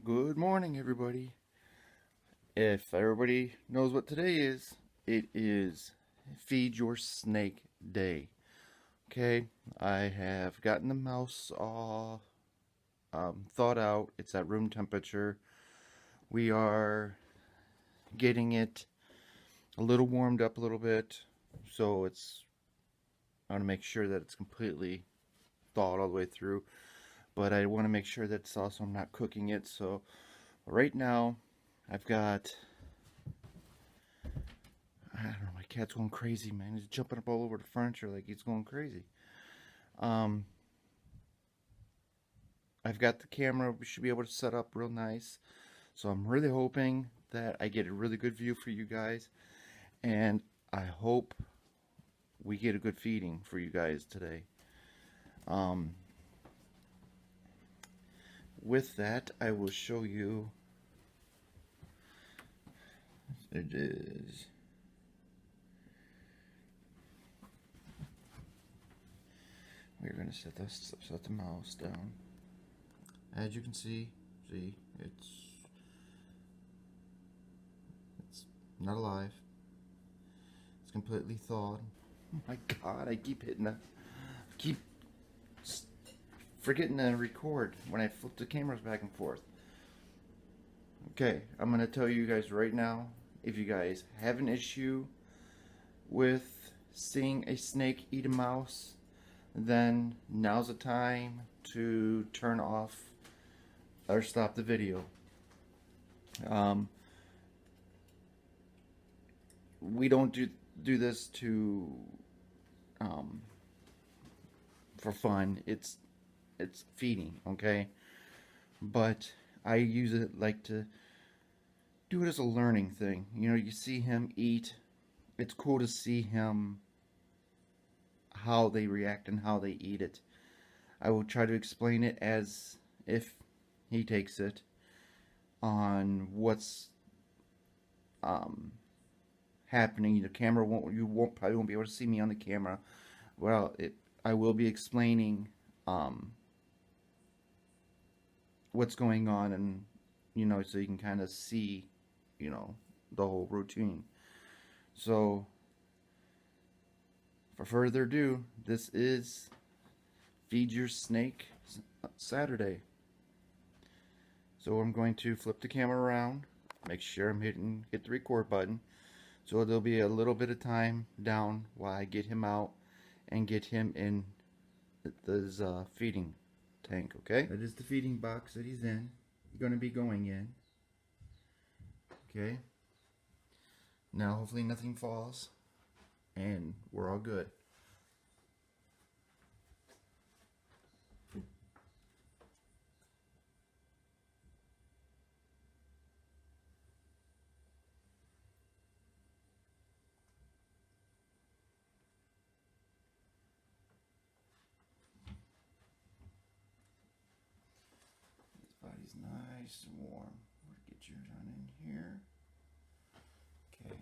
Good morning, everybody. If everybody knows what today is, it is Feed Your Snake Day. Okay, I have gotten the mouse all thawed out. It's at room temperature. We are getting it a little warmed up a little bit, so I want to make sure that it's completely thawed all the way through. But I want to make sure that it's also I'm not cooking it. So right now, I've got I don't know, my cat's going crazy, man. He's jumping up all over the furniture like he's going crazy. Um, I've got the camera. We should be able to set up real nice. So I'm really hoping that I get a really good view for you guys. And I hope we get a good feeding for you guys today. Um, with that, I will show you. It is. We're going to set the mouse down. As you can see, it's not alive. It's completely thawed. Oh my god, I keep hitting that. Keep forgetting to record when I flip the cameras back and forth. Okay, I'm going to tell you guys right now, if you guys have an issue with seeing a snake eat a mouse, then now's the time to turn off or stop the video. We don't do this to for fun. It's feeding, okay? But I use it like to do it as a learning thing. You know, you see him eat. It's cool to see him how they react and how they eat it. I will try to explain it as if he takes it on what's happening. The camera probably won't be able to see me on the camera. Well, I will be explaining what's going on, and so you can kind of see the whole routine. So for further ado, this is Feed Your Snake Saturday. So I'm going to flip the camera around, make sure I'm hit the record button. So there'll be a little bit of time down while I get him out and get him in this feeding tank, okay? That is the feeding box that he's in. He's going to be going in. Okay. Now hopefully nothing falls and we're all good. His body's nice and warm. We'll get you down in here. Okay.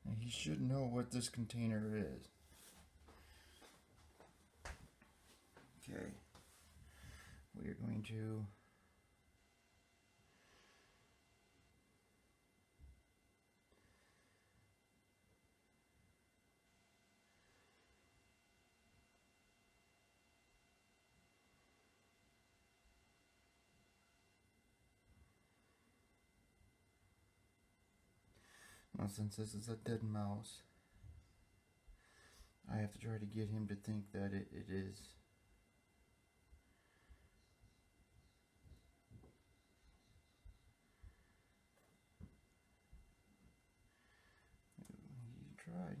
Now he should know what this container is. Okay. We are going to now, since this is a dead mouse, I have to try to get him to think that it is. He tried.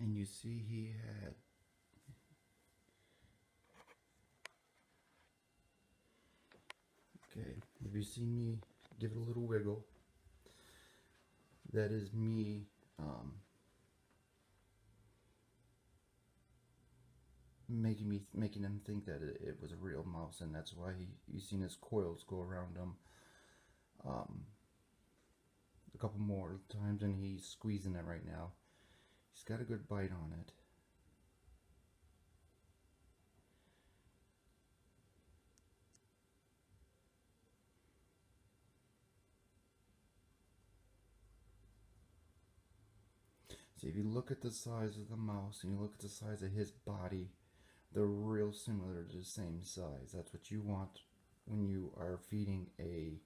And you see he had, okay, have you seen me give it a little wiggle? That is me making him think that it was a real mouse, and that's why you've seen his coils go around him a couple more times, and he's squeezing it right now. He's got a good bite on it. See, if you look at the size of the mouse and you look at the size of his body, they're real similar to the same size. That's what you want when you are feeding a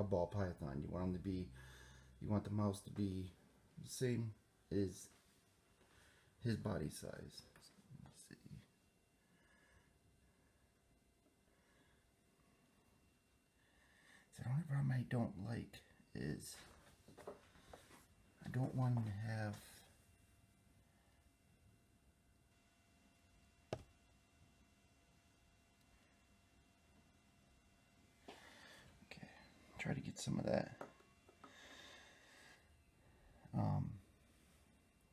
ball python. You want them to be, you want the mouse to be the same as his body size. Let's see. The only problem I don't like is I don't want him to have try to get some of that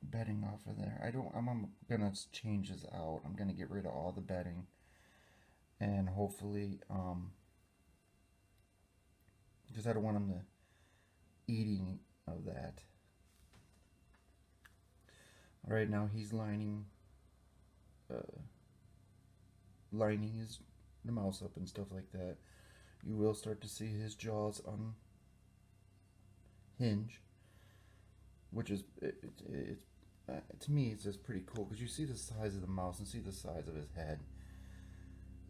bedding off of there. I'm gonna change this out. I'm gonna get rid of all the bedding, and hopefully because I don't want him to eating of that. Right now he's lining the mouse up and stuff like that. You will start to see his jaws unhinge, which is to me it's just pretty cool, because you see the size of the mouse and see the size of his head,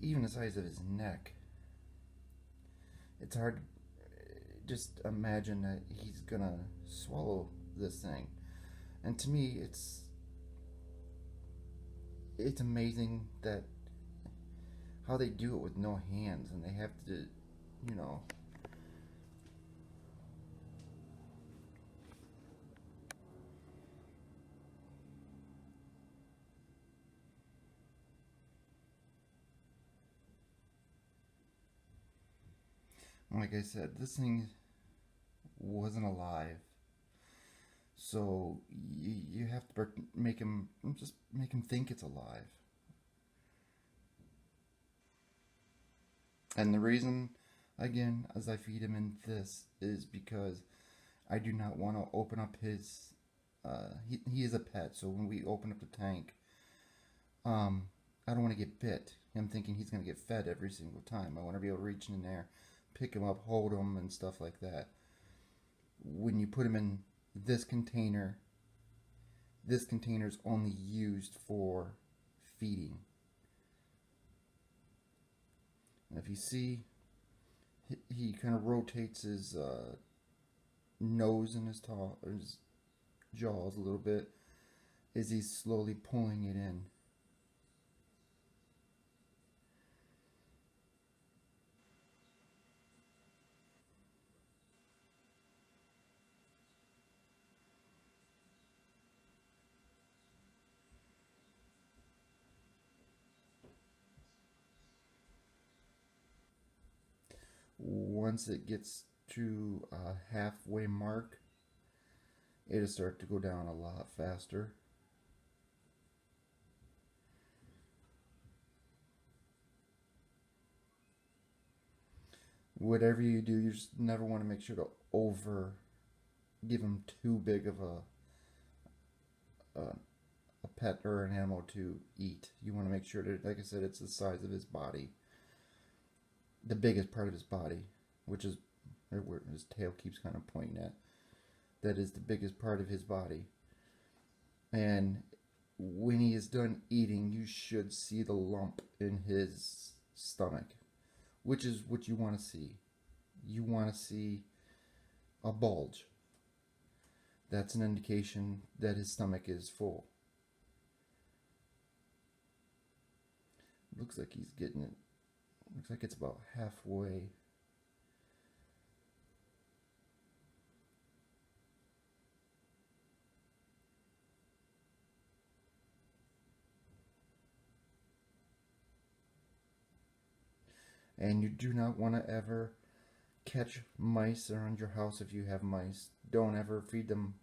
even the size of his neck. It's hard to just imagine that he's gonna swallow this thing, and to me it's amazing that how they do it with no hands, and they have to, you know, like I said, this thing wasn't alive, so you have to make him think it's alive. And the reason, again, as I feed him in this, is because I do not want to open up his. He is a pet, so when we open up the tank, I don't want to get bit. I'm thinking he's going to get fed every single time. I want to be able to reach in there, pick him up, hold him, and stuff like that. When you put him in this container is only used for feeding. And if you see, he kind of rotates his nose and his jaws a little bit as he's slowly pulling it in. Once it gets to a halfway mark, it'll start to go down a lot faster. Whatever you do, you just never want to make sure to give him too big of a pet or an animal to eat. You want to make sure that, like I said, it's the size of his body, the biggest part of his body, which is where his tail keeps kind of pointing at. That is the biggest part of his body. And when he is done eating, you should see the lump in his stomach, which is what you want to see. You want to see a bulge. That's an indication that his stomach is full. Looks like he's getting it. Looks like it's about halfway. And you do not want to ever catch mice around your house if you have mice. Don't ever feed them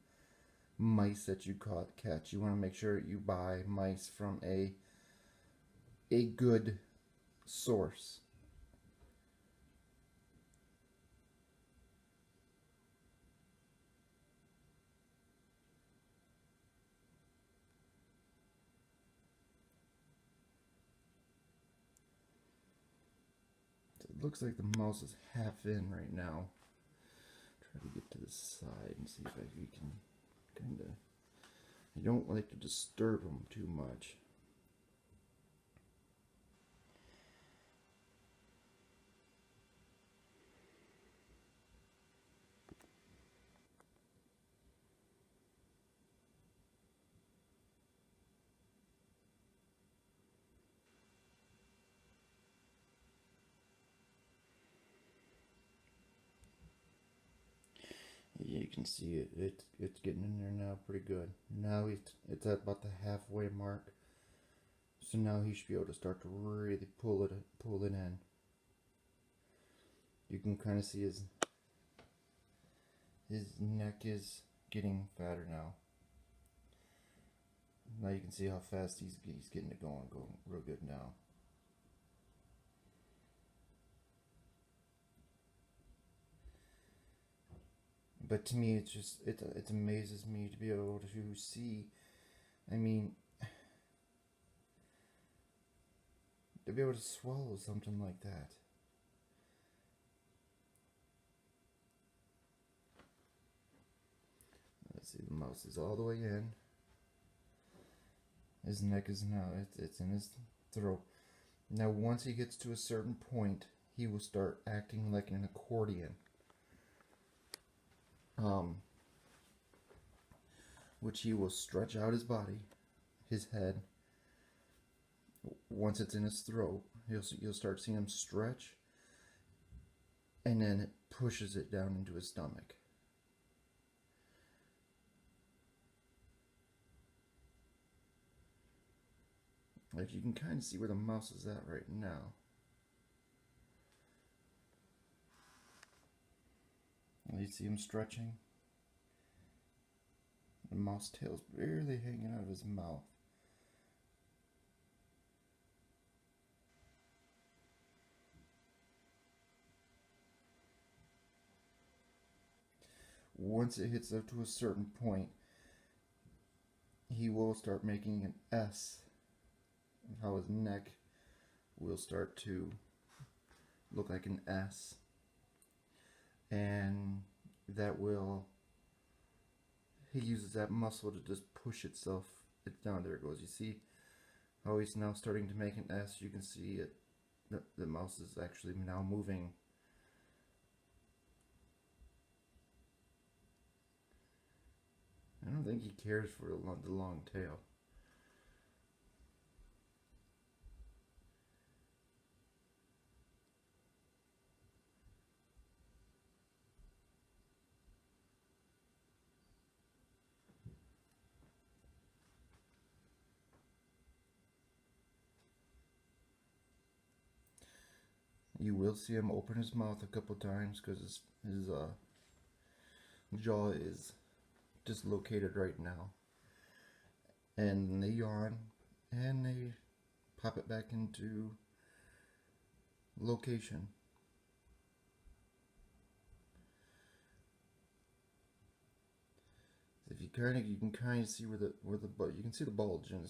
mice that you catch. You want to make sure you buy mice from a good source. It looks like the mouse is half in right now. Try to get to the side and see if we can kind of. I don't like to disturb them too much. Yeah, you can see it's getting in there now pretty good. Now it's at about the halfway mark. So now he should be able to start to really pull it in. You can kind of see his neck is getting fatter now. Now you can see how fast he's getting it going real good now. But to me, it's just it amazes me to be able to see. I mean, to be able to swallow something like that. Let's see, the mouse is all the way in. His neck is now it's in his throat. Now, once he gets to a certain point, he will start acting like an accordion. Which he will stretch out his body, his head. Once it's in his throat, you'll start seeing him stretch, and then it pushes it down into his stomach. Like, you can kind of see where the mouse is at right now. You see him stretching. The mouse tail's barely hanging out of his mouth. Once it hits up to a certain point, he will start making an S. How his neck will start to look like an S. And that will, he uses that muscle to just push itself down. There it goes. You see how he's now starting to make an S. You can see it. The mouse is actually now moving. I don't think he cares for the long tail. You will see him open his mouth a couple times because his jaw is dislocated right now. And they yawn and they pop it back into location. If you can kind of see where you can see the bulge in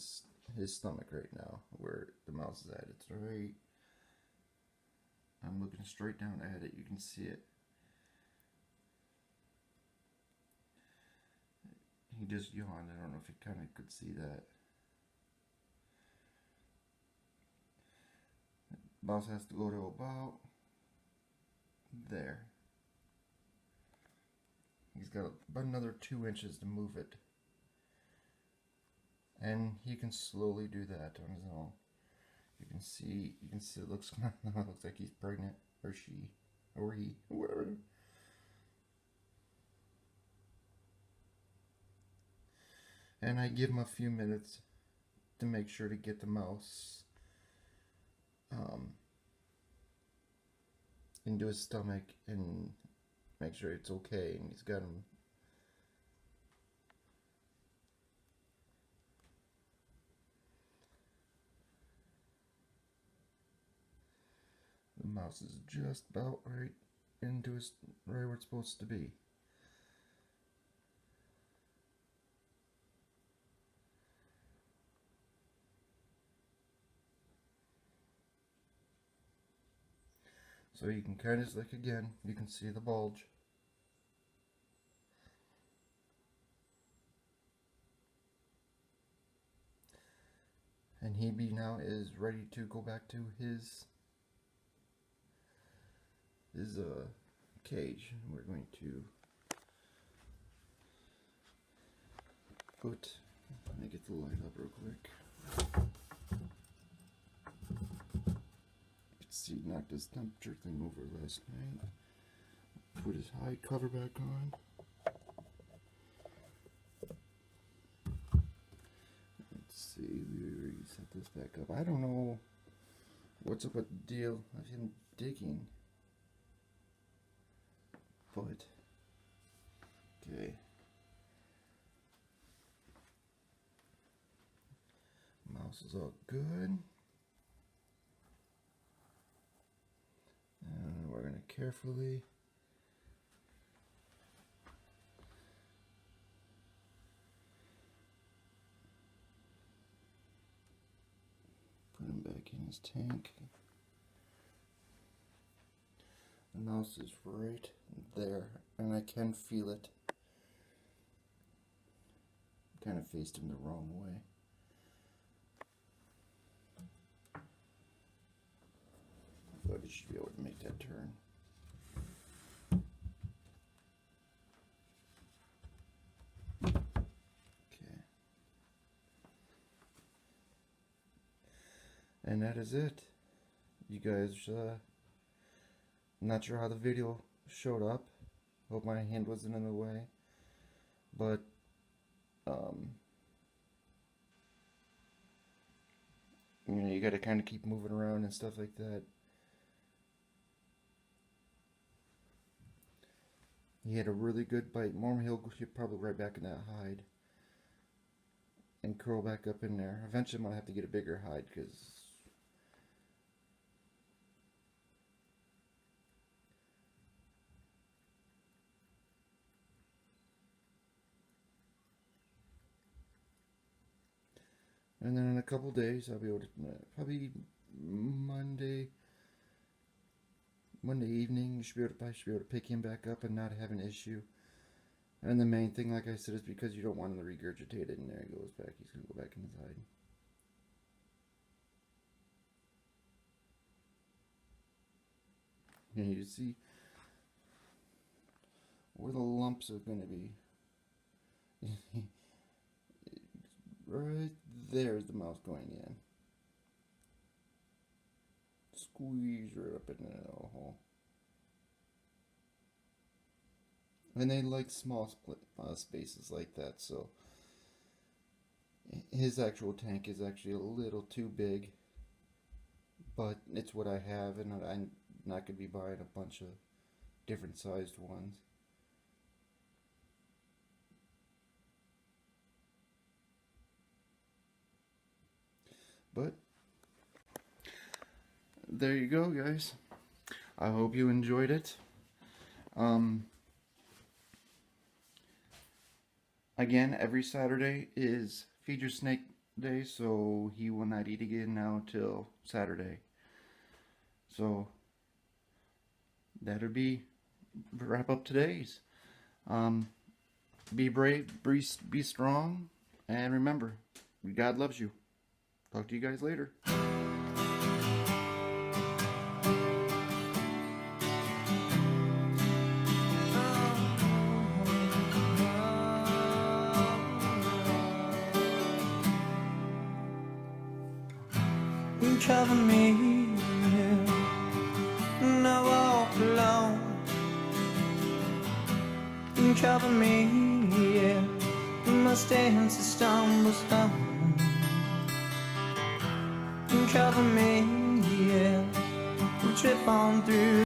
his stomach right now, where the mouse is at. It's right. I'm looking straight down at it. You can see it. He just yawned. I don't know if you kind of could see that. Mouse has to go to about there. He's got about another 2 inches to move it. And he can slowly do that on his own. You can see it looks like he's pregnant, or she, or he, or whatever. And I give him a few minutes to make sure to get the mouse into his stomach and make sure it's okay, and he's got him. The mouse is just about right into his, right where it's supposed to be. So you can kind of, like, again, you can see the bulge. And Hebe now is ready to go back to his cage. We're going to put, let me get the light up real quick. See, he knocked his temperature thing over last night. Put his hide cover back on. Let's see, we already set this back up. I don't know what's up with the deal of him digging. But, okay. Mouse is all good. And we're going to carefully put him back in his tank. The mouse is right there, and I can feel it. Kind of faced him the wrong way. But it should be able to make that turn. Okay. And that is it. You guys, I'm not sure how the video showed up. Hope my hand wasn't in the way. But, you know, you gotta kind of keep moving around and stuff like that. He had a really good bite. More he'll probably right back in that hide and curl back up in there. Eventually I'm going to have to get a bigger hide because and then in a couple days I'll be able to, probably Monday evening, I should be able to pick him back up and not have an issue. And the main thing, like I said, is because you don't want him to regurgitate it, and there he goes back. He's going to go back in his hide. And you see where the lumps are going to be. Right there's the mouse going in. Squeeze right up in that hole. And they like small spaces like that, so his actual tank is actually a little too big, but it's what I have, and I'm not going to be buying a bunch of different sized ones. But there you go, guys. I hope you enjoyed it. Again, every Saturday is Feed Your Snake Day, so he will not eat again now till Saturday. So that'll be wrap up today's. Be brave, be strong, and remember, God loves you. Talk to you guys later. You cover me, and I walk alone. You cover me, yeah, my stance stumbles home. You cover me, yeah, we trip on through.